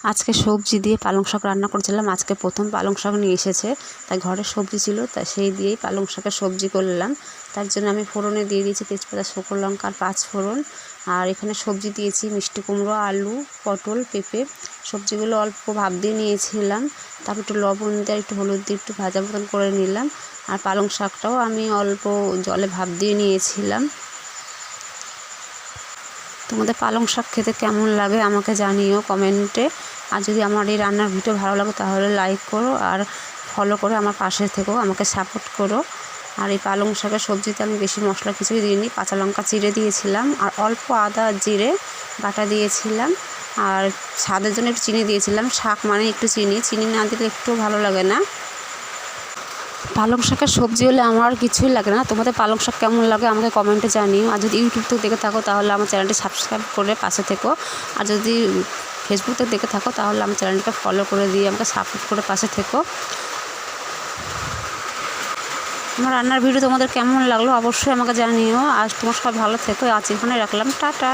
আজকে সবজি দিয়ে পালং শাক রান্না করেছিলাম। আজকে প্রথম পালং শাক নিয়ে এসেছে, তাই ঘরে সবজি ছিল, তাই সেই দিয়েই পালং শাকের সবজি করলাম। তার জন্য আমি ফোড়নে দিয়ে দিয়েছি তেজপাতা, শুকনো লঙ্কা আর 5 ফোড়ন। আর এখানে সবজি দিয়েছি মিষ্টি কুমড়ো, আলু, পটল, পেঁপে। সবজিগুলো অল্প ভাপ দিয়ে নিয়েছিলাম, তারপর একটু লবণ দিয়ে একটু হলুদ দিয়ে একটু ভাজা মতন করে নিলাম। আর পালং শাকটাও আমি অল্প জলে ভাপ দিয়ে নিয়েছিলাম। তোমাদের পালং শাক খেতে কেমন লাগে আমাকে জানিও কমেন্টে। আর যদি আমার এই রান্নার ভিডিও ভালো লাগে তাহলে লাইক করো আর ফলো করে আমার পাশে থেকো, আমাকে সাপোর্ট করো। আর এই পালং শাকের সবজিতে আমি বেশি মশলা কিছুই দিইনি, কাঁচা লঙ্কা চিড়ে দিয়েছিলাম আর অল্প আদা জিরে বাটা দিয়েছিলাম। আর স্বাদের জন্য একটু চিনি দিয়েছিলাম, শাক মানে একটু চিনি না দিলে একটু ভালো লাগে না। পালং শাকের সবজি হলে আমার আর কিছুই লাগে না। তোমাদের পালং শাক কেমন লাগে আমাকে কমেন্টে জানিও। আর যদি ইউটিউব থেকে দেখে থাকো তাহলে আমার চ্যানেলটি সাবস্ক্রাইব করে পাশে থেকো। আর যদি ফেসবুক থেকে দেখে থাকো তাহলে আমার চ্যানেলটিকে ফলো করে দিয়ে আমাকে সাপোর্ট করে পাশে থেকো। আমার রান্নার ভিডিও তোমাদের কেমন লাগলো অবশ্যই আমাকে জানিও। আর তোমার সবাই ভালো থেকো। আজ এখানে রাখলাম, টাটা।